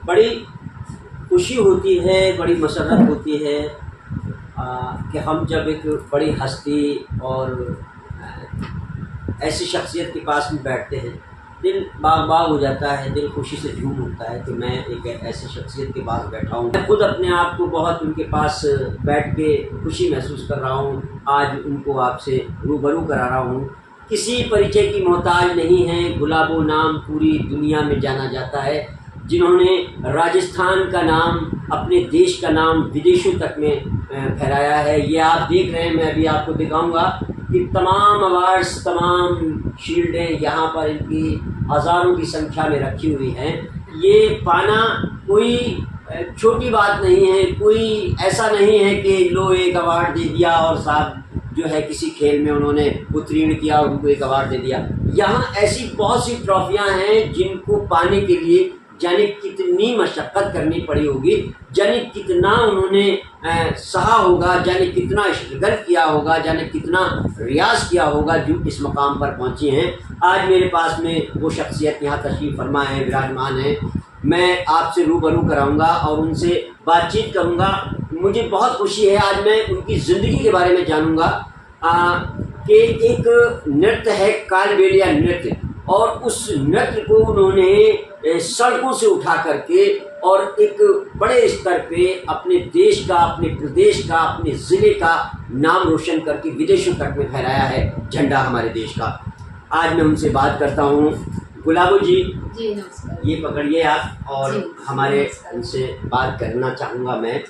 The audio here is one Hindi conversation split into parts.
बड़ी खुशी होती है, बड़ी मसरत होती है कि हम जब एक बड़ी हस्ती और ऐसी शख्सियत के पास में बैठते हैं, दिल बाग बाग हो जाता है, दिल खुशी से झूम उठता है कि मैं एक ऐसी शख्सियत के पास बैठा हूँ। मैं खुद अपने आप को बहुत उनके पास बैठ के खुशी महसूस कर रहा हूँ। आज उनको आपसे रूबरू करा रहा हूँ। किसी परिचय की मोहताज नहीं है, गुलाबो नाम पूरी दुनिया में जाना जाता है, जिन्होंने राजस्थान का नाम, अपने देश का नाम विदेशों तक में फहराया है। ये आप देख रहे हैं, मैं अभी आपको दिखाऊंगा कि तमाम अवार्ड्स, तमाम शील्डें यहाँ पर इनकी हज़ारों की संख्या में रखी हुई हैं। ये पाना कोई छोटी बात नहीं है, कोई ऐसा नहीं है कि लो एक अवार्ड दे दिया और साहब जो है किसी खेल में उन्होंने उत्तीर्ण किया और उनको एक अवार्ड दे दिया। यहाँ ऐसी बहुत सी ट्रॉफियाँ हैं जिनको पाने के लिए जाने कितनी मशक्क़त करनी पड़ी होगी, जाने कितना उन्होंने सहा होगा, जाने कितना स्ट्रगल किया होगा, जाने कितना रियाज किया होगा जो इस मकाम पर पहुँची हैं। आज मेरे पास में वो शख्सियत यहाँ तशरीफ़ फरमा है, विराजमान है। मैं आपसे रूबरू कराऊंगा और उनसे बातचीत करूंगा। मुझे बहुत खुशी है, आज मैं उनकी ज़िंदगी के बारे में जानूंगा कि एक नृत्य है कालबेलिया नृत्य, और उस नृत्य को उन्होंने सड़कों से उठा करके और एक बड़े स्तर पे अपने देश का, अपने प्रदेश का, अपने ज़िले का नाम रोशन करके विदेशों तक में फहराया है झंडा हमारे देश का। आज मैं उनसे बात करता हूँ। गुलाबो जी, नमस्कार। ये पकड़िए आप, और हमारे उनसे बात करना चाहूँगा मैं।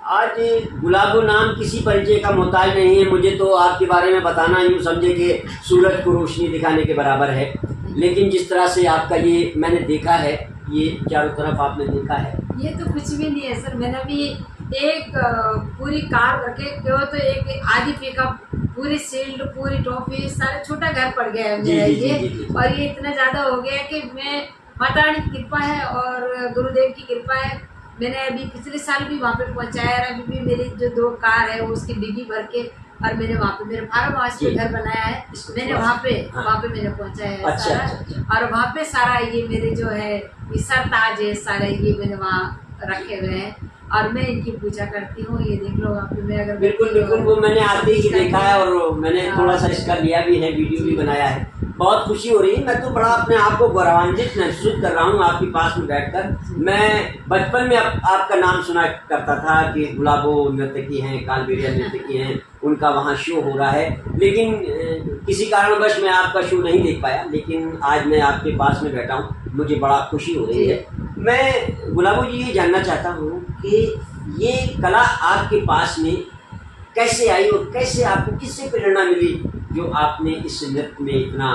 आज गुलाबो नाम किसी परिचय का मोहताज नहीं है। मुझे तो आपके बारे में बताना यूँ समझे कि सूरज को रोशनी दिखाने के बराबर है। लेकिन जिस तरह से आपका ये मैंने देखा है, ये चारों तरफ आपने देखा है, ये तो कुछ भी नहीं है सर। मैंने भी एक पूरी कार रखे क्यों तो एक आधी पिकअप, पूरी सील्ड, पूरी टॉफी, सारा छोटा घर पड़ गया है मेरा ये। और ये इतना ज़्यादा हो गया कि मैं, माता रानी की कृपा है और गुरुदेव की कृपा है, मैंने अभी पिछले साल भी वहाँ पे पहुँचाया। और अभी भी मेरी जो 2 कार है वो उसकी डिग्गी भर के, और मैंने वहाँ पे मेरे फार्म हाउस में घर बनाया है, मैंने वहाँ पे मैंने पहुँचाया है सारा। और वहाँ पे सारा ये मेरे जो है ये सरताज है सारे, ये मैंने वहाँ रखे हुए हैं और मैं इनकी पूजा करती हूँ। ये देख लो वहाँ पे मैं अगर बिल्कुल वो मैंने आते ही देखा है और मैंने थोड़ा सा इसका लिया भी है, वीडियो भी बनाया है। बहुत खुशी हो रही है, मैं तो बड़ा अपने आप को गौरवान्वित महसूस कर रहा हूँ आपके पास में बैठकर। मैं बचपन में आपका नाम सुना करता था कि गुलाबो नर्तकी हैं, कालबेलिया नर्तकी हैं, उनका वहाँ शो हो रहा है, लेकिन किसी कारणवश मैं आपका शो नहीं देख पाया। लेकिन आज मैं आपके पास में बैठा हूँ, मुझे बड़ा खुशी हो रही है। मैं गुलाबो जी ये जानना चाहता हूँ कि ये कला आपके पास में कैसे आई और कैसे आपको किससे प्रेरणा मिली जो आपने इस नृत्य में इतना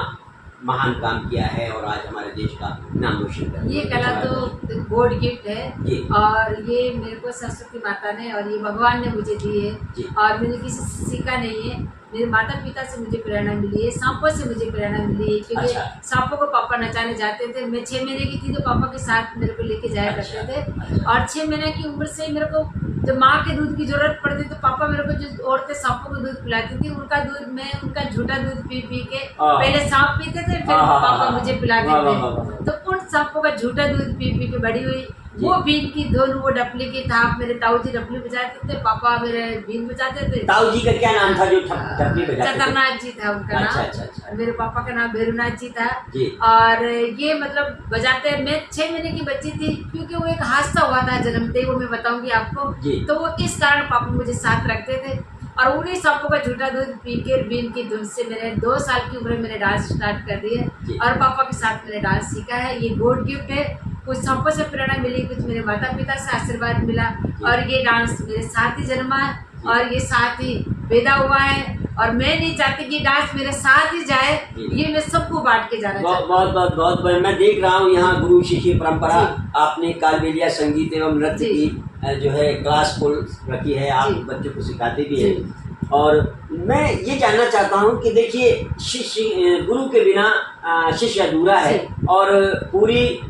महान काम किया है और आज हमारे देश का नाम रोशन कर। ये कला तो गॉड गिफ्ट है और ये मेरे को सरस्वती माता ने और ये भगवान ने मुझे दी है और मैंने किसी से सीखा नहीं है। मेरे माता पिता से मुझे प्रेरणा मिली है, सांपों से मुझे प्रेरणा मिली है, क्योंकि सांपों को पापा नचाने जाते थे। मैं 6 महीने की थी तो पापा के साथ मेरे को लेके जाया करते थे और 6 महीने की उम्र से मेरे को जब माँ के दूध की जरूरत पड़ती तो पापा मेरे को जो औरतें सांपों को दूध पिलाती थी उनका दूध मैं उनका झूठा दूध पी के, पहले सांप पीते थे फिर पापा मुझे पिलाते थे, तो उन सांपों का झूठा दूध पी के बड़ी हुई। वो बीन की धुन, वो डपली की थाप, मेरे ताऊ जी डपली बजाते थे, पापा मेरे बीन बजाते थे। ताऊ जी का क्या नाम था जो डपली बजाते थे? चतरनाथ जी था उनका नाम। अच्छा। मेरे पापा का नाम भैरूनाथ जी था और ये मतलब बजाते। मैं 6 महीने की बच्ची थी क्योंकि वो एक हादसा हुआ था जन्मते, वो मैं बताऊंगी आपको। तो वो इस कारण पापा मुझे साथ रखते थे और उन्हीं सांपों का झूठा दूध पी के बीन की धुन से मैंने 2 साल की उम्र में मैंने डांस स्टार्ट कर दिया और पापा के साथ मैंने डांस सीखा है। ये गॉड गिफ्ट है। कुछ सांपों से प्रेरणा मिली, कुछ मेरे माता पिता से आशीर्वाद मिला और ये डांस मेरे साथ ही जन्मा है और ये साथ ही पैदा हुआ है और मैं नहीं चाहती कि डांस मेरे साथ ही जाए, ये मैं सबको बांट के जाना चाहती हूँ। बहुत मैं देख रहा हूँ यहाँ गुरु शिष्य परंपरा आपने कालबेलिया संगीत एवं नृत्य की जो है क्लास खोल रखी है, आप बच्चों को सिखाते भी हैं। और मैं ये जानना चाहता हूँ कि देखिए शिष्य, गुरु के बिना शिष्य अधूरा है और पूरी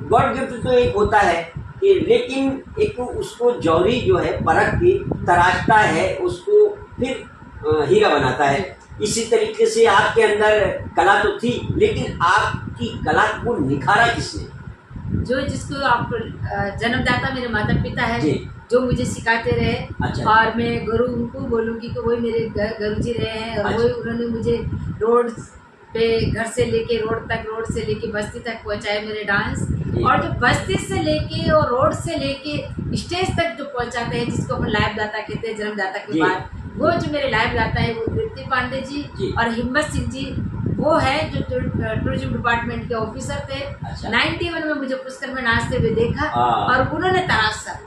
गॉड गिफ्ट तो एक होता है कि लेकिन एक उसको जौहरी जो है परख की तराशता है, उसको फिर हीरा बनाता है। इसी तरीके से आपके अंदर कला तो थी लेकिन आपकी कला को निखारा किसने? जो जिसको आप जन्मदाता मेरे माता पिता है, जो मुझे सिखाते रहे। अच्छा। और मैं गुरु उनको बोलूँगी कि वही मेरे गुरु जी रहे हैं, और अच्छा। वही उन्होंने मुझे रोड पे घर से लेके रोड तक, रोड से लेके बस्ती तक पहुँचाए मेरे डांस। और जो बस्ती से लेके और रोड से लेके स्टेज तक जो पहुँचाते हैं, जिसको अपन लाइव दाता कहते हैं, जन्मदाता के बाद, वो जो मेरे लाइव दाता है वो कीर्ति पांडे जी और हिम्मत सिंह जी, वो है जो टूरिज्म डिपार्टमेंट के ऑफिसर थे। अच्छा। 91 में मुझे पुष्कर में नाचते हुए देखा, और उन्होंने तराशा,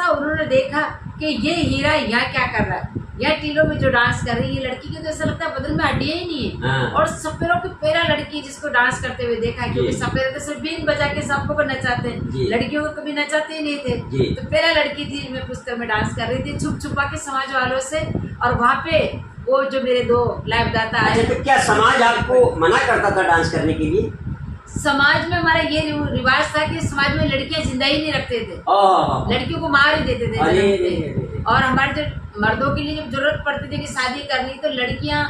उन्होंने देखा कि ये हीरा यहाँ क्या कर रहा है, यह टीलों में जो डांस कर रही है लड़की की, तो ऐसा लगता है बदन में हड्डियाँ ही नहीं है। और सपेरों की पेरा लड़की जिसको डांस करते हुए देखा है, क्योंकि सपेरे तो सिर्फ बीन बजा के सबको को नचाते हैं, लड़कियों को कभी नचाते ही नहीं थे। तो पेरा लड़की थी, मैं पुष्कर में डांस कर रही थी छुप छुपा के समाज वालों से। और वहाँ पे वो जो मेरे 2 लाइव दाता आए। तो क्या समाज आपको मना करता था डांस करने के लिए? समाज में हमारा ये रिवाज था कि समाज में लड़कियां जिंदा ही नहीं रखते थे, लड़कियों को मार ही देते थे। और हमारे जो मर्दों के लिए जब जरूरत पड़ती थी कि शादी करनी, तो लड़कियां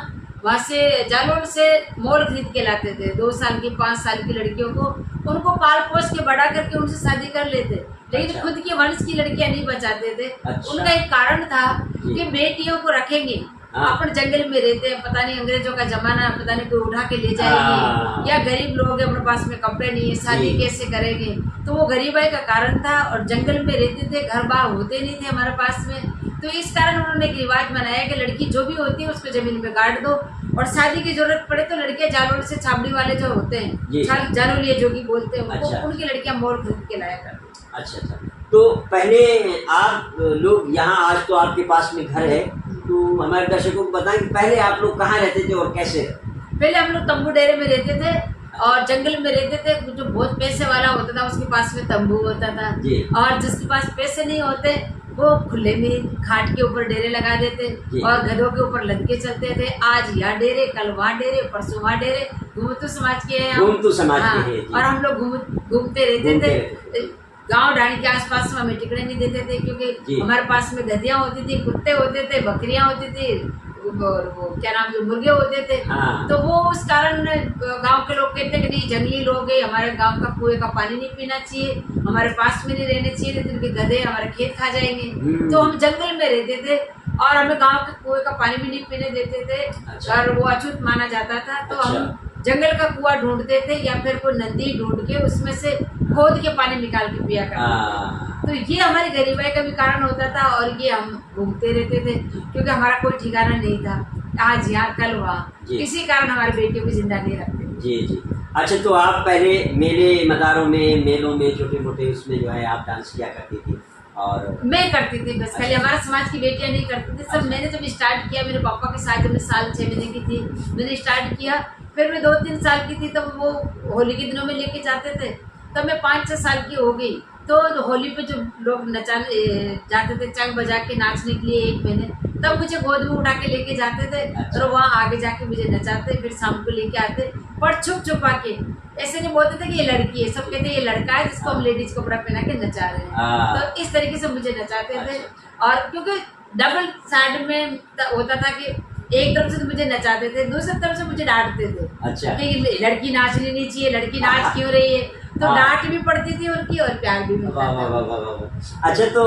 वहाँ से जालोर से मोल खरीद के लाते थे, 2 साल की 5 साल की लड़कियों को, उनको पाल पोस के बड़ा करके उनसे शादी कर लेते। लेकिन खुद के वंश की लड़कियां नहीं बचाते थे। उनका एक कारण था कि बेटियों को रखेंगे, अपन जंगल में रहते हैं, पता नहीं अंग्रेजों का जमाना, पता नहीं कोई उठा के ले जाएंगे, या गरीब लोग हैं, अपने पास में कपड़े नहीं है, शादी कैसे करेंगे। तो वो गरीबाई का कारण था, और जंगल में रहते थे, घर बार होते नहीं थे हमारे पास में। तो इस कारण उन्होंने एक रिवाज बनाया कि लड़की जो भी होती है उसको जमीन में गाड़ दो, और शादी की जरूरत पड़े तो लड़कियां जालोर से, छाबड़ी वाले जो होते हैं, जालोरिया जो की बोलते हैं उनको, उनकी लड़कियां मोल खरीद के लाया करती। अच्छा। तो पहले आप लोग यहाँ, आज तो आपके पास में घर है, तो हमारे दर्शकों को बताएं कि पहले आप लोग कहाँ रहते थे और कैसे? पहले हम लोग तंबू डेरे में रहते थे और जंगल में रहते थे। जो बहुत पैसे वाला होता था उसके पास में तंबू होता था, और जिसके पास पैसे नहीं होते वो खुले में खाट के ऊपर डेरे लगा देते और गधों के ऊपर लद के चलते थे। आज यहाँ डेरे, कल वहाँ डेरे, परसों वहाँ डेरे। घूमतू समाज के हैं हम, और हम लोग घूमते रहते थे। गांव ढाणी के आसपास में हमें टिकने नहीं देते थे, क्योंकि हमारे पास में गधियां होती थी, कुत्ते होते थे, बकरियां होती थी, और वो क्या नाम, जो मुर्गे होते थे। तो वो उस कारण गांव के लोग कहते हैं कि नहीं, जंगली लोग हैं, हमारे गांव का कुएं का पानी नहीं पीना चाहिए, हमारे पास में नहीं रहने चाहिए, नहीं तो उनके गधे हमारे खेत खा जाएंगे। तो हम जंगल में रहते थे, और हमें गाँव के कुएं का पानी भी नहीं पीने देते थे, और वो अछूत माना जाता था। तो हम जंगल का कुआं ढूंढते थे, या फिर कोई नदी ढूंढ के उसमें से खोद के पानी निकाल के पिया करते थे। तो ये हमारी गरीबाई का भी कारण होता था, और ये हम घूमते रहते थे, क्योंकि हमारा कोई ठिकाना नहीं था, आज यहाँ कल वहाँ, इसी कारण हमारे बेटियों को जिंदा नहीं रखते। जी। अच्छा, तो आप पहले मेले मदारों में, मेलों में, छोटे मोटे उसमें जो है आप डांस किया करती थी? और मैं करती थी बस, खाली हमारे समाज की बेटियां नहीं करती थी। सब मैंने जब स्टार्ट किया, मेरे पापा के साथ, जब मैं साल 6 महीने की थी मैंने स्टार्ट किया, फिर मैं 2-3 साल की थी तब वो होली के दिनों में लेके जाते थे, तब मैं 5-6 साल की हो गई। तो होली पे जो लोग नचाने जाते थे, चंग बजा के नाचने के लिए 1 महीने, तब मुझे गोद में उठा के लेके जाते थे, और वहाँ आगे जाके मुझे नचाते, फिर शाम को लेके आते, पर छुप छुपा के। ऐसे नहीं बोलते थे कि ये लड़की है, सब कहते हैं ये लड़का है जिसको हम लेडीज कपड़ा पहना के नचा रहे हैं। तो इस तरीके से मुझे नचाते थे, और क्योंकि डबल साइड में होता था कि एक तरफ से तो मुझे नचाते थे, दूसरी तरफ से मुझे डांटते थे। अच्छा। कि लड़की नाचनी नहीं चाहिए, लड़की नाच क्यों रही है, तो डांट भी पड़ती थी उनकी, और प्यार भी मिलता था। अच्छा, तो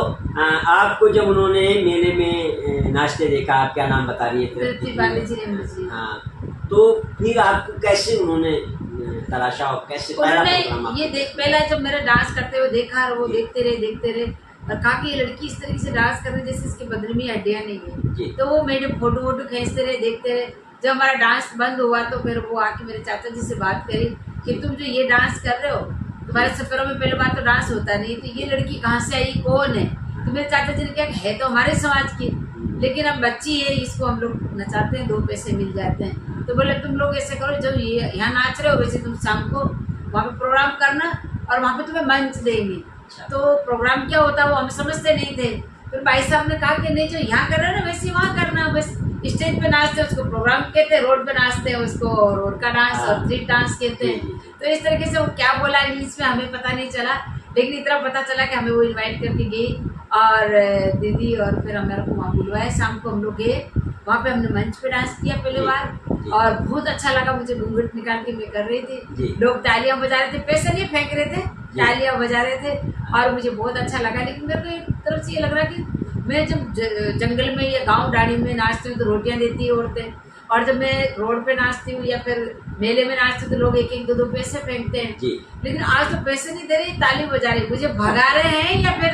आपको जब उन्होंने मेले में नाचते देखा, आप क्या नाम बता रही है? हाँ, तो फिर आपको कैसे उन्होंने तराशा, और कैसे पहला जब मेरा डांस करते हुए देखा, और वो देखते रहे, और कहा कि ये लड़की इस तरीके से डांस कर रही है जैसे इसके बदन में हड्डियां नहीं है। तो वो मेरे फोटो खींचते रहे, देखते रहे। जब हमारा डांस बंद हुआ तो फिर वो आके मेरे चाचा जी से बात करी कि तुम जो ये डांस कर रहे हो, तुम्हारे सफरों में पहले बात तो डांस होता नहीं, तो ये लड़की कहाँ से आई, कौन है? तो मेरे चाचा जी ने कहा है तो हमारे समाज की, लेकिन अब बच्ची है, इसको हम लोग नचाते हैं, 2 पैसे मिल जाते हैं। तो बोले तुम लोग ऐसे करो, जब ये यहाँ नाच रहे हो वैसे तुम शाम को वहाँ पे प्रोग्राम करना, और वहाँ पे तुम्हें मंच देंगे। तो प्रोग्राम क्या होता है वो हम समझते नहीं थे। फिर भाई साहब ने कहा कि नहीं, जो यहाँ कर रहे हैं ना वैसे वहाँ करना, बस स्टेज पे नाचते हैं उसको प्रोग्राम कहते हैं, रोड पे नाचते हैं उसको रोड का डांस और स्ट्रीट डांस कहते हैं। तो इस तरीके से वो क्या बोला इंग्लिश में हमें पता नहीं चला, लेकिन इतना पता चला कि हमें वो इन्वाइट करके गई, और दीदी, और फिर हमारे को वहाँ बुलवाया। शाम को हम लोग गए, वहाँ पे हमने मंच पे डांस किया पहली बार, और बहुत अच्छा लगा मुझे। घूंघट निकाल के मैं कर रही थी, लोग तालियां बजा रहे थे, पैसे नहीं फेंक रहे थे, तालियां बजा रहे थे और मुझे बहुत अच्छा लगा। लेकिन मेरे को एक तरफ से ये लग रहा कि मैं जब जंगल में या गांव डाड़ी में नाचती हूँ तो रोटियां देती है औरतें, और जब मैं रोड पे नाचती हूँ या फिर मेले में नाचती हूँ तो लोग एक एक दो दो पैसे फेंकते हैं। लेकिन आज तो पैसे नहीं दे रहे, ताली बजा रहे, मुझे भगा रहे हैं या फिर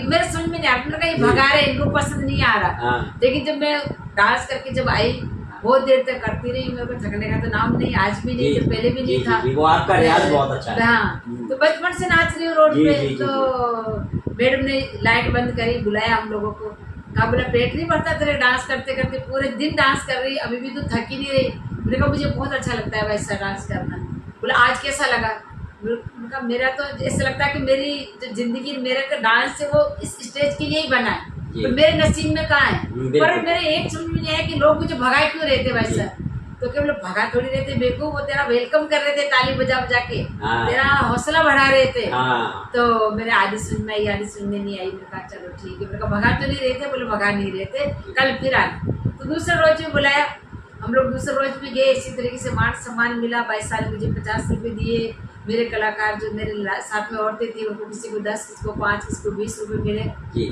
मेरे समझ में नहीं आता कि भगा रहे हैं, इनको पसंद नहीं आ रहा। लेकिन जब मैं डांस करके जब आई, बहुत देर तक करती रही, मेरे को थकने का तो नाम नहीं, आज भी नहीं, जब पहले भी नहीं था। वो आपका रियाज बहुत अच्छा है। हाँ, तो बचपन से नाच रही हूँ रोड पे। तो मैडम ने लाइट बंद करी, बुलाया हम लोगों को, कहा बोला पेट नहीं भरता तेरे डांस करते करते, पूरे दिन डांस कर रही, अभी भी तो थकी नहीं रही। मैंने कहा मुझे बहुत अच्छा लगता है वैसा डांस करना। बोला आज कैसा लगा? उनका मेरा तो ऐसा लगता है कि मेरी जो जिंदगी, मेरा का डांस है वो इस स्टेज के लिए ही बना है, तो मेरे नसीब में कहाँ है। पर मेरे एक समझ में नहीं है कि लोग मुझे भगाए क्यों रहते वैसा, तो क्या लोग भगा थोड़ी रहते बेवकूफ, वो तेरा वेलकम कर रहे थे ताली बजा बजा के, तेरा हौसला बढ़ा रहे थे। तो मेरे आधी सुन में आई, आधी सुनने नहीं आई। मैंने कहा चलो ठीक है। मैंने कहा भगा तो नहीं रहे थे? बोले भगा नहीं रहे थे, कल फिर आना। तो दूसरे रोज भी बुलाया, हम लोग दूसरे रोज भी गए, इसी तरीके से मान सम्मान मिला। 22 साल मुझे 50 रुपये दिए। मेरे कलाकार जो मेरे साथ में औरतें थी उनको किसी को 10, किसी को 5, किसी को 20 रुपये मिले।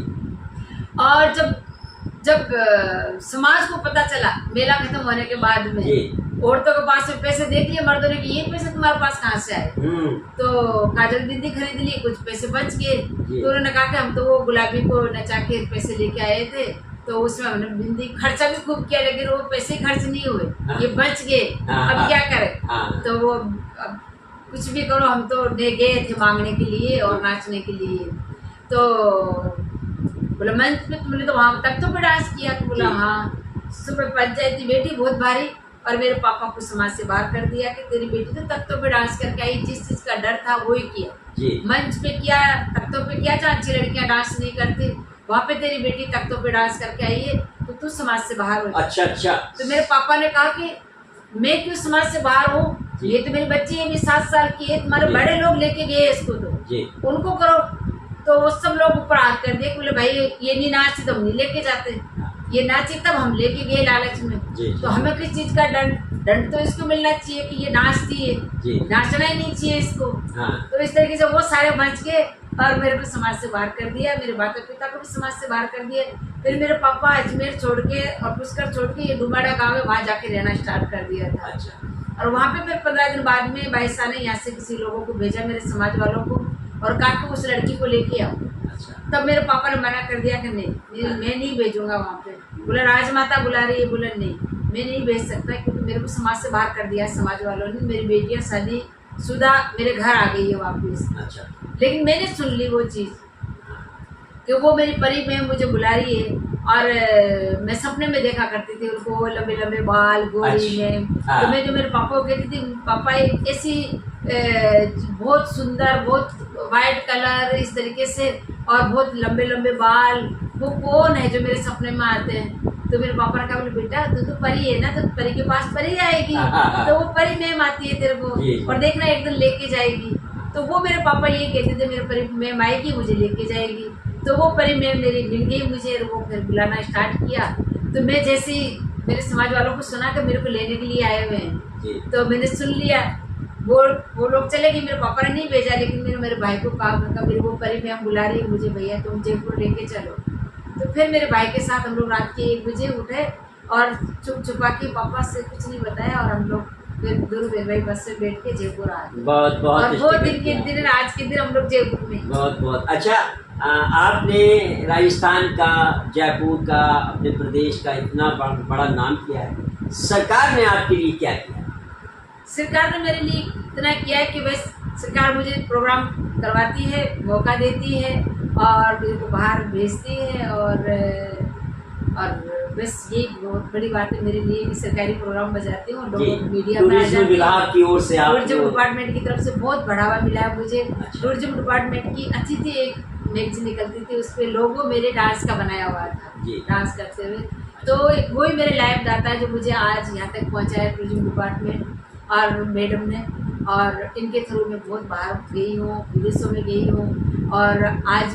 और जब समाज को पता चला मेला खत्म होने के बाद में, औरतों के पास में पैसे देख लिए, मर्दों ने कि ये पैसे तुम्हारे पास कहाँ से आए? तो काजल बिंदी खरीद ली, कुछ पैसे बच गए। तो उन्होंने कहा कि हम तो वो गुलाबी को नचा के पैसे लेके आए थे, तो उसमें हमने बिंदी खर्चा भी खूब किया, लेकिन वो पैसे खर्च नहीं हुए, ये बच गए। अब क्या करें? तो वो अब कुछ भी करो, हम तो गए थे मांगने के लिए और नाचने के लिए। तो बोला मंच पे तुमने तो वहाँ तक तो पे डांस किया? तो बोला हाँ। सुबह पंचायती बेटी बहुत भारी, और मेरे पापा को समाज से बाहर कर दिया कि तेरी बेटी तो तख्तों पे डांस करके आई, जिस चीज का डर था वो ही किया। मंच पे किया, तख्तों पे किया, जहाँ अच्छी लड़कियां डांस नहीं करती वहाँ पे तेरी बेटी तख्तों पे डांस करके आई है, तो तू समाज से बाहर हो। अच्छा। तो मेरे पापा ने कहा कि मैं क्यों समाज से बाहर हूँ? ये तो मेरी बच्ची है, 7 साल की है, तुम्हारे बड़े लोग लेके गए इसको, तो उनको करो। तो वो सब लोग ऊपर हाथ कर दिए, बोले भाई ये नहीं नाचती तो हम नहीं लेके जाते, ये नाची तब हम लेके गए लालच में। तो हमें किस चीज का दंड तो इसको मिलना चाहिए कि ये नाचती है, नाचना ही नहीं चाहिए इसको। तो इस तरीके से वो सारे बच गए और मेरे को समाज से बाहर कर दिया, मेरे माता पिता को भी समाज से बाहर कर दिया। फिर मेरे पापा अजमेर छोड़ के और पुष्कर छोड़ के ये डुबाड़ा गाँव है, वहाँ जाके रहना स्टार्ट कर दिया था। और वहाँ पे फिर 15 दिन बाद में 22 साल ने यहाँ से किसी लोगों को भेजा, मेरे समाज वालों को, और कहा कि उस लड़की को लेके आओ। तब मेरे पापा ने मना कर दिया कि नहीं, मैं नहीं भेजूंगा वहाँ पे। बोला राजमाता बुला रही है, बोला नहीं मैं नहीं भेज सकता, क्योंकि मेरे को समाज से बाहर कर दिया समाज वालों ने। मेरी बेटियां शादी शुदा मेरे घर आ गई है वापस। लेकिन मैंने सुन ली वो चीज़ कि वो मेरी परी में मुझे बुला रही है, और मैं सपने में देखा करती थी उनको, लंबे लंबे बाल, गोरी में। तो मैं जो मेरे पापा को कहती थी, पापा एक ऐसी बहुत सुंदर, बहुत वाइट कलर इस तरीके से और बहुत लंबे लंबे बाल, वो कौन है जो मेरे सपने में आते हैं? तो मेरे पापा ने कहा बोले बेटा तू तो परी है ना, तो परी के पास परी आएगी, तो वो परी मैम आती है तेरे को, और देखना एक दिन लेके जाएगी। तो वो मेरे पापा ये कहते थे मेरे परी मैम आएगी, मुझे लेके जाएगी। तो वो परी मैम मेरी मिल गई मुझे, वो फिर बुलाना स्टार्ट किया। तो मैं जैसे ही मेरे समाज वालों को सुना कि मेरे को लेने के लिए आए हुए हैं, तो मैंने सुन लिया। वो लोग चले गए, मेरे पापा ने नहीं भेजा, लेकिन मैंने मेरे भाई को कहा मेरे वो परी मैम बुला रही है मुझे, भैया तुम जयपुर लेके चलो। तो फिर मेरे भाई के साथ हम लोग रात के 1 बजे उठे और चुप छुपा के पापा से कुछ नहीं बताया, और हम लोग फिर दूर रेलवे बस से बैठ के जयपुर आ गए। बहुत और वो दिन के दिन आज के दिन हम लोग जयपुर में। बहुत अच्छा। आपने राजस्थान का, जयपुर का, अपने प्रदेश का इतना बड़ा नाम किया है, सरकार ने आपके लिए क्या किया? सरकार ने मेरे लिए इतना किया है कि बस सरकार मुझे प्रोग्राम करवाती है, मौका देती है और मेरे को बाहर भेजती है, और बस ये बहुत बड़ी बात है मेरे लिए कि सरकारी प्रोग्राम बजाती हूँ, लोग मीडिया में आ जाते हैं। विभाग की ओर से टूरिज्म डिपार्टमेंट की तरफ से बहुत बढ़ावा मिला है मुझे। टूरिज्म डिपार्टमेंट की अतिथि एक मैगजीन निकलती थी, उस पर लोगो मेरे डांस का बनाया हुआ था, डांस करते हुए। तो वही मेरे लाइव दाता है जो मुझे आज यहाँ तक पहुँचाया, टूरिज्म डिपार्टमेंट और मैडम ने, और इनके थ्रू मैं बहुत बाहर गई हूँ, विदेशों में गई हूँ, और आज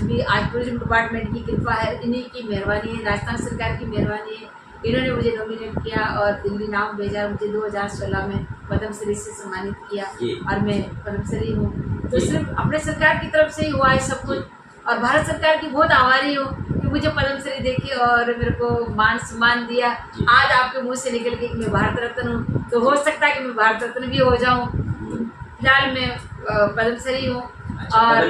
टूरिज्म डिपार्टमेंट की कृपा है, इन्हीं की मेहरबानी है, राजस्थान सरकार की मेहरबानी है। इन्होंने मुझे नॉमिनेट किया और दिल्ली नाम भेजा, मुझे 2016 में पद्मश्री से सम्मानित किया, और मैं पद्मश्री हूँ। तो सिर्फ अपने सरकार की तरफ से ही हुआ है सब कुछ। और भारत सरकार की बहुत आभारी हूँ कि मुझे पद्मश्री देखी और मेरे को मान सम्मान दिया। आज आपके मुंह से निकल के कि मैं भारत रत्न हूँ, तो हो सकता है कि मैं भारत रत्न भी हो जाऊँ। फिलहाल मैं पद्मश्री हूँ और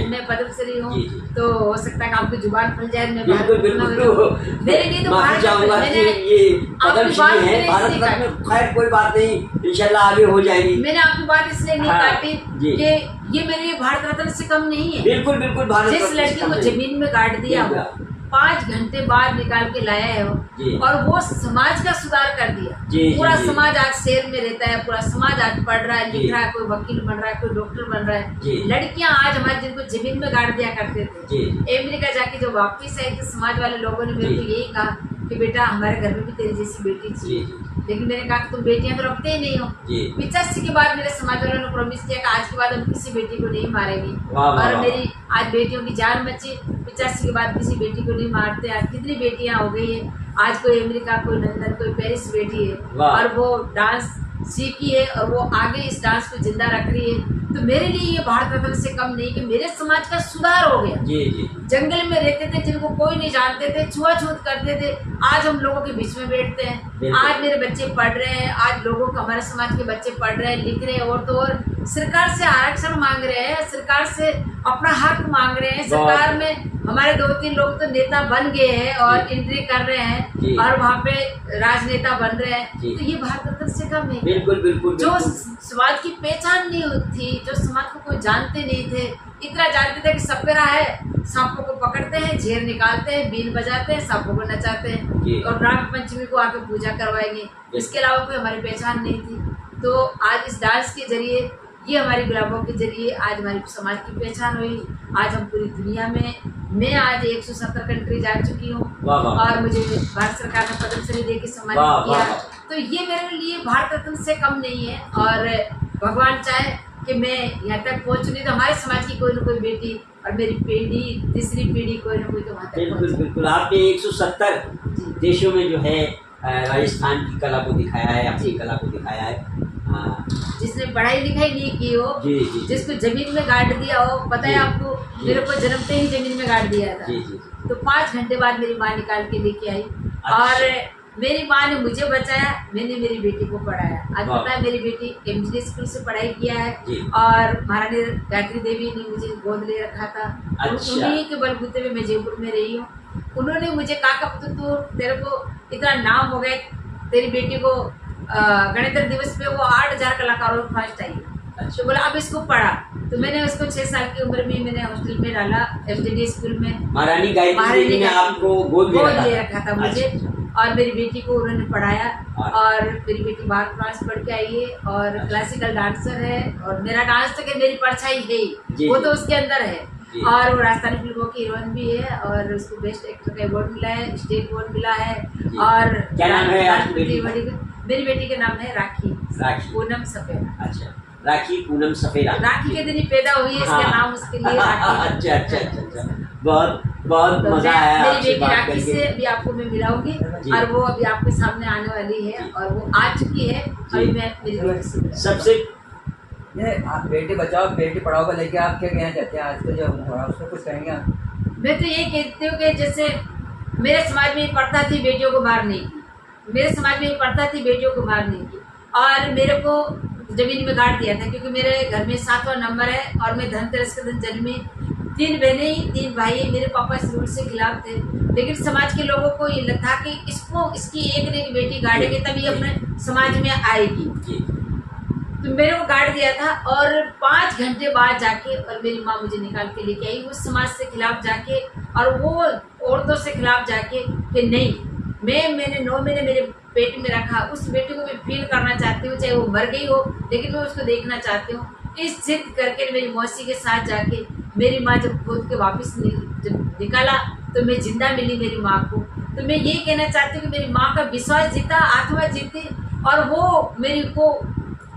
मैं पद्मश्री हूँ, तो हो सकता है कि आपकी जुबान खुल जाए। मैं बिल्कुल बिल्कुल, मेरे लिए तो भारत रत्न ये पद्मश्री है, भारत रत्न खैर कोई बात नहीं, इंशाल्लाह आगे हो जाएगी। मैंने आपकी बात इसलिए नहीं काटी कि ये मेरे लिए भारत रत्न से कम नहीं है। बिल्कुल बिल्कुल, भारत जिस लड़की को जमीन में गाड़ दिया वो 5 घंटे बाद निकाल के लाया है वो, और वो समाज का सुधार कर दिया। पूरा समाज आज शहर में रहता है, पूरा समाज आज पढ़ रहा है, लिख रहा है, कोई वकील बन रहा है, कोई डॉक्टर बन रहा है। लड़कियां आज हमारे जिनको जमीन में गाड़ दिया करते थे, अमेरिका जाके जो वापिस आई थी, समाज वाले लोगों ने मेरे को यही कहा कि बेटा हमारे घर में भी तेरी जैसी बेटी चाहिए। लेकिन मैंने कहा तुम बेटियां तो रखते ही नहीं हो। 85 के बाद मेरे समाज वालों ने प्रॉमिस किया कि आज के बाद हम किसी बेटी को नहीं मारेंगे, और मेरी आज बेटियों की जान बची। 85 के बाद किसी बेटी को नहीं मारते। आज कितनी बेटियां हो गई है, आज कोई अमेरिका, कोई लंदन, कोई पेरिस बेटी है और वो डांस सीखी है और वो आगे इस डांस को जिंदा रख रही है। तो मेरे लिए ये भारत रत्न से कम नहीं कि मेरे समाज का सुधार हो गया। जंगल में रहते थे, जिनको कोई नहीं जानते थे, छुआछूत करते थे, आज हम लोगों के बीच में बैठते हैं। आज मेरे बच्चे पढ़ रहे हैं, आज लोगों को, हमारे समाज के बच्चे पढ़ रहे हैं, लिख रहे हैं, और तो और सरकार से आरक्षण मांग रहे हैं, सरकार से अपना हक मांग रहे हैं। सरकार में हमारे 2-3 लोग तो नेता बन गए हैं और एंट्री कर रहे हैं और वहाँ पे राजनेता बन रहे हैं। तो ये भारत रत्न से कम है। बिल्कुल बिल्कुल, जो समाज की पहचान नहीं थी, जो समाज को कोई जानते नहीं थे, इतना जानते थे कि सपेरा है, सांपों को पकड़ते हैं, झेर निकालते हैं, बीन बजाते हैं, सांपों को नचाते हैं और नाग पंचमी को आके पूजा करवाएंगे। इसके अलावा कोई हमारी पहचान नहीं थी। तो आज इस डांस के जरिए, ये हमारी गुलाबों के जरिए आज हमारी समाज की पहचान हुई। आज हम पूरी दुनिया में, मैं आज 170 कंट्री जा चुकी हूँ और मुझे भारत सरकार ने पद्मश्री दे के सम्मानित किया। तो ये मेरे लिए भारत रत्न से कम नहीं है, और भगवान चाहे कि मैं यहाँ तक पहुँचूँ, नहीं तो हमारे समाज की कोई ना कोई बेटी और मेरी पीढ़ी, तीसरी पीढ़ी कोई ना कोई तो वहाँ तक। बिल्कुल बिल्कुल, आपने 170 देशों में जो है राजस्थान की कला को दिखाया है, अपनी कला को दिखाया है। जिसने पढ़ाई लिखाई नहीं की हो, जिसको जमीन में गाड़ दिया हो, पता है आपको, मेरे को जन्मते ही जमीन में गाड़ दिया था। तो 5 घंटे बाद मेरी माँ निकाल के लेके आई और मेरी माँ ने मुझे बचाया, मैंने मेरी बेटी को पढ़ाया। आज पता है मेरी बेटी MG स्कूल से पढ़ाई किया है और महारानी गायत्री देवी ने मुझे गोद ले रखा था। उन्हीं के बलबूते में मैं जयपुर में रही हूँ। उन्होंने मुझे कहा तू तेरे को इतना नाम हो गए, तेरी बेटी को गणतंत्र दिवस पे वो 8000 कलाकारों में फर्स्ट आई। तो बोला अब इसको पढ़ा। तो मैंने उसको 6 साल की उम्र में मैंने हॉस्टल में डाला, FJD स्कूल में। महारानी गायत्री देवी ने आपको गोद ले रखा था मुझे और मेरी बेटी को उन्होंने पढ़ाया। और मेरी बेटी बाहर क्लास पढ़ के आई है और क्लासिकल डांसर है, और मेरा डांस तो मेरी परछाई है ही, वो तो उसके अंदर है। और वो राजस्थानी फिल्मों की हीरोइन भी है और उसको बेस्ट एक्टर का अवार्ड मिला है, स्टेट अवार्ड मिला है। और क्या नाम है? मेरी बेटी का नाम है राखी पूनम सफेरा। अच्छा, राखी पूनम सफेरा, राखी के दिन ही पैदा हुई है, इसका नाम उसके लिए राखी। अच्छा, बहुत बहुत मजा आया। मेरी बेटी राखी से अभी आपको मैं मिलाऊंगी और वो अभी आपके सामने आने वाली है और वो आ चुकी है। अभी मैं मेरी बेटी सबसे आप बेटी बचाओ बेटी पढ़ाओ को लेके आप क्या कहना चाहते हैं आज तो जो उसको कुछ कहेंगे आप? मैं तो ये कहती हूँ कि जैसे मेरे समाज में पढ़ता थी बेटियों को मारने की, मेरे समाज में पढ़ता थी बेटियों को मारने की, और मेरे को जमीन में गाड़ दिया था क्योंकि मेरे घर में 7वां नंबर है और मैं धनतेरस के दिन जन्मी। 3 बहनें ही 3 भाई। मेरे पापा इस रूल से खिलाफ थे, लेकिन समाज के लोगों को ये था कि इसकी एक न एक बेटी गाड़ेंगे तभी अपने समाज में आएगी। तो मेरे को गाड़ दिया था और 5 घंटे बाद जाके और मेरी माँ मुझे निकाल के लेके आई उस समाज से खिलाफ जाके, और वो औरतों से खिलाफ जाके कि नहीं, मैंने 9 महीने मेरे पेट में रखा, उस बेटी को मैं फील करना चाहती हूँ, चाहे वो मर गई हो लेकिन मैं उसको देखना चाहती हूँ। इस जिद करके मेरी मौसी के साथ जाके मेरी माँ जब खोद के वापस जब निकाला तो मैं जिंदा मिली मेरी माँ को। तो मैं ये कहना चाहती हूँ कि मेरी माँ का विश्वास जीता, आत्मा जीती, और वो मेरी को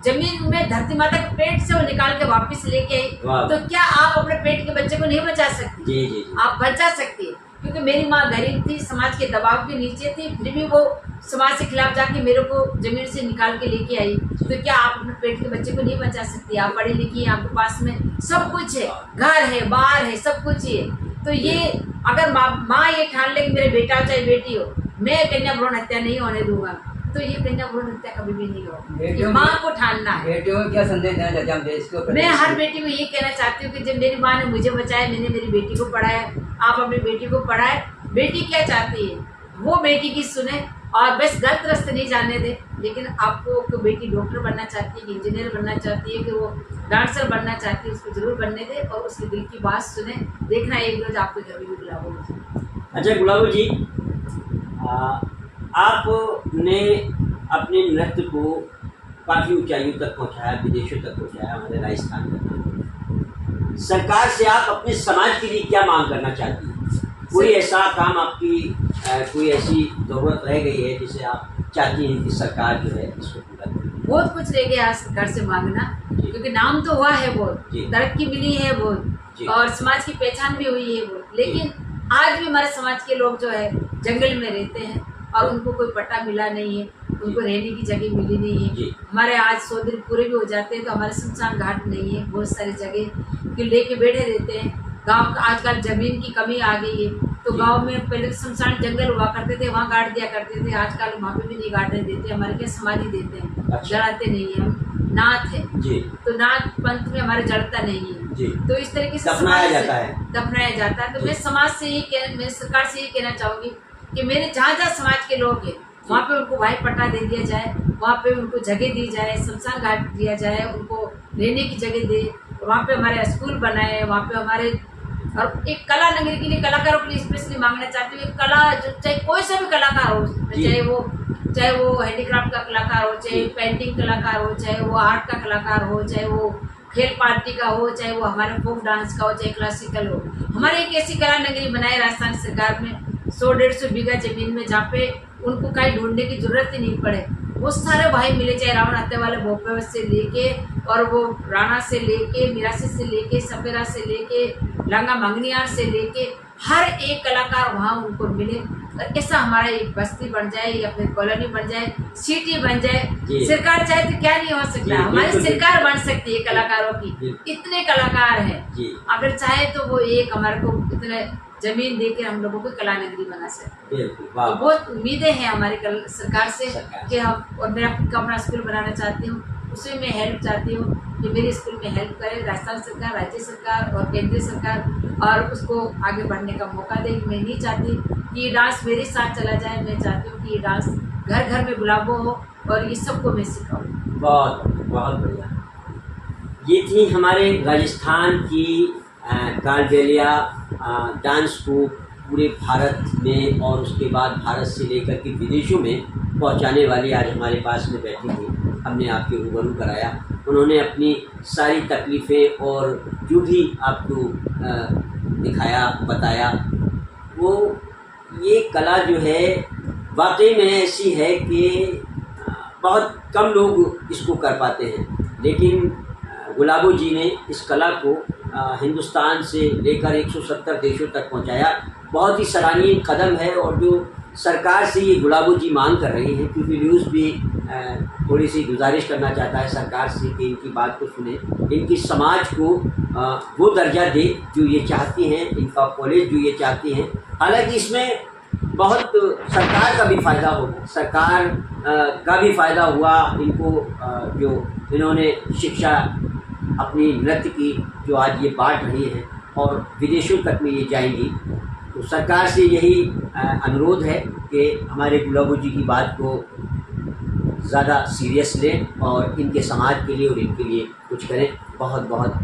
जमीन में धरती माता के पेट से वो निकाल के वापस लेके आई। तो क्या आप अपने पेट के बच्चे को नहीं बचा सकती? जी। आप बचा सकती है, क्योंकि मेरी माँ गरीब थी, समाज के दबाव के नीचे थी, फिर भी वो समाज के खिलाफ जाके मेरे को जमीन से निकाल के लेके आई, तो क्या आप अपने पेट के बच्चे को नहीं बचा सकती? आप पढ़ी लिखी हैं, आपके पास में सब कुछ है, घर है, बार है, सब कुछ ही है। तो ये अगर माँ ये ठान ले कि मेरे बेटा हो चाहे बेटी हो, मैं कन्या भ्रूण हत्या नहीं होने दूंगा, तो ये कन्या भ्रूण हत्या कभी भी नहीं होगा। माँ को ठानना है। बेटियों को क्या संदेश देना चाहते हैं हम देश को? मैं हर बेटी को ये कहना चाहती हूँ कि जब मेरी माँ ने मुझे बचाया, मैंने मेरी बेटी को पढ़ाया, आप अपनी बेटी को पढ़ाए। बेटी क्या चाहती है वो बेटी की सुने और बस गलत रास्ते नहीं जाने दे। लेकिन आपको को बेटी डॉक्टर बनना चाहती है कि इंजीनियर बनना चाहती है कि वो डांसर बनना चाहती है, उसको जरूर बनने दे और उसके दिल की बात सुने। देखना एक रोज आपके घर में भी गुलाबो। अच्छा गुलाबो जी, आपने अपने नृत्य को काफ़ी ऊंचाइयों तक पहुंचाया, विदेशों तक पहुंचाया, हमारे राजस्थान में। सरकार से आप अपने समाज के लिए क्या मांग करना चाहती हैं? कोई ऐसा काम आपकी कोई ऐसी ज़रूरत रह गई है जिसे आप चाहती हैं कि सरकार जो है इसको पूरा करे? बहुत कुछ रह गया सरकार से मांगना, क्योंकि नाम तो हुआ है बहुत, तरक्की मिली है बहुत और समाज की पहचान भी हुई है बहुत, लेकिन आज भी हमारे समाज के लोग जो है जंगल में रहते हैं और उनको कोई पट्टा मिला नहीं है, उनको रहने की जगह मिली नहीं है। हमारे आज 100 दिन पूरे भी हो जाते हैं तो हमारे शमशान घाट नहीं है, बहुत सारी जगह कि लेके बैठे रहते हैं। गांव आजकल जमीन की कमी आ गई है, तो गांव में पहले तो शमशान जंगल हुआ करते थे, वहाँ गाड़ दिया करते थे। आजकल वहाँ पे भी नहीं गाड़ने देते, हमारे क्या समाधि देते हैं, जलाते नहीं है। हम नाथ है तो नाथ पंथ में हमारे जड़ता नहीं है, तो इस तरीके से दफनाया जाता है। तो मैं समाज से ही मैं सरकार से ये कहना चाहूँगी कि मेरे जहाँ जहाँ समाज के लोग हैं वहाँ पे उनको भाई पट्टा दे दिया जाए, वहाँ पे उनको जगह दी जाए, शमशान घाट दिया जाए, उनको रहने की जगह दे, वहाँ पे हमारे स्कूल बनाए, वहाँ पे हमारे और एक कला नगरी के लिए कलाकारों के लिए स्पेशली मांगना चाहती हूँ। कला जो चाहे कोई सा भी कलाकार हो, चाहे वो हैंडीक्राफ्ट का कलाकार हो, चाहे पेंटिंग कलाकार हो, चाहे वो आर्ट का कलाकार हो, चाहे वो खेल पार्टी का हो, चाहे वो हमारे फोक डांस का हो, चाहे क्लासिकल हो, हमारे एक ऐसी कला नगरी बनाए राजस्थान सरकार में 100-150 बीघा जमीन में, जहाँ पे उनको कहीं ढूंढने की जरूरत ही नहीं पड़े। वो सारे भाई मिले, चाहे रावण हत्या वाले भोपे से लेके और वो राणा से लेके, मिरासी से लेके, सपेरा से लेके, लंगा मंगनियार से लेके, हर एक कलाकार वहाँ उनको मिले। और ऐसा हमारा एक बस्ती बन जाए या फिर कॉलोनी बन जाए, सिटी बन जाए। सरकार चाहे तो क्या नहीं हो सकता, हमारी सरकार बन सकती है कलाकारों की। इतने कलाकार हैं, अगर चाहे तो वो एक हमारे को इतने जमीन देकर हम लोगों को कला नगरी बना सकते हैं। तो बहुत उम्मीदें हैं हमारी सरकार से कि हम, और मैं अपना स्कूल बनाना चाहती हूँ, उसमें मैं हेल्प चाहती हूँ कि मेरे स्कूल में हेल्प करे राजस्थान सरकार, राज्य सरकार और केंद्रीय सरकार, और उसको आगे बढ़ने का मौका दे। मैं नहीं चाहती कि ये डांस मेरे साथ चला जाए, मैं चाहती हूँ कि ये डांस घर घर में गुलाबो हो और ये सबको मैं सिखाऊँ। बहुत बहुत बढ़िया। ये थी हमारे राजस्थान की कालबेलिया डांस को पूरे भारत में और उसके बाद भारत से लेकर के विदेशों में पहुंचाने वाली आज हमारे पास में बैठी थी। हमने आपके रूबरू कराया, उन्होंने अपनी सारी तकलीफ़ें और जो भी आपको दिखाया, बताया, वो ये कला जो है वाकई में ऐसी है कि बहुत कम लोग इसको कर पाते हैं। लेकिन गुलाबो जी ने इस कला को हिंदुस्तान से लेकर 170 देशों तक पहुंचाया। बहुत ही सराहनीय कदम है। और जो सरकार से ये गुलाबो जी मांग कर रही हैं, क्योंकि न्यूज़ भी थोड़ी सी गुजारिश करना चाहता है सरकार से कि इनकी बात को सुने, इनकी समाज को वो दर्जा दे जो ये चाहती हैं, इनका कॉलेज जो ये चाहती हैं। हालांकि इसमें बहुत सरकार का भी फ़ायदा होगा, सरकार का भी फ़ायदा हुआ इनको, जो इन्होंने शिक्षा अपनी नृत्य की जो आज ये बांट रही हैं और विदेशों तक में ये जाएंगी। तो सरकार से यही अनुरोध है कि हमारे गुलाबो जी की बात को ज़्यादा सीरियस लें और इनके समाज के लिए और इनके लिए कुछ करें। बहुत बहुत